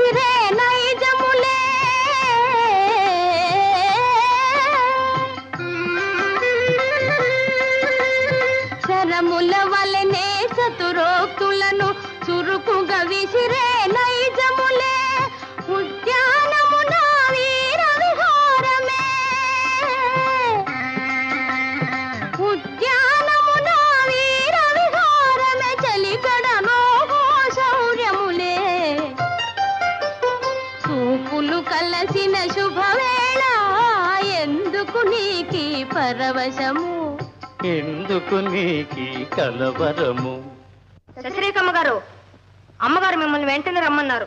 విసిరే నైజములే శరముల వలనే చతురోక్తులను చురుకుగా విసిరే నైజములే ఉద్యానమున వీర విహారమే ఉద్యానమున వీర విహారమే చలికడనో శౌర్యములే చూపులు కలసిన శుభవేళ ఎందుకు నీకి పరవశము ఎందుకు నీకి కలవరము శశిరేఖమ్మ గారు, అమ్మగారు మిమ్మల్ని వెంటనే రమ్మన్నారు.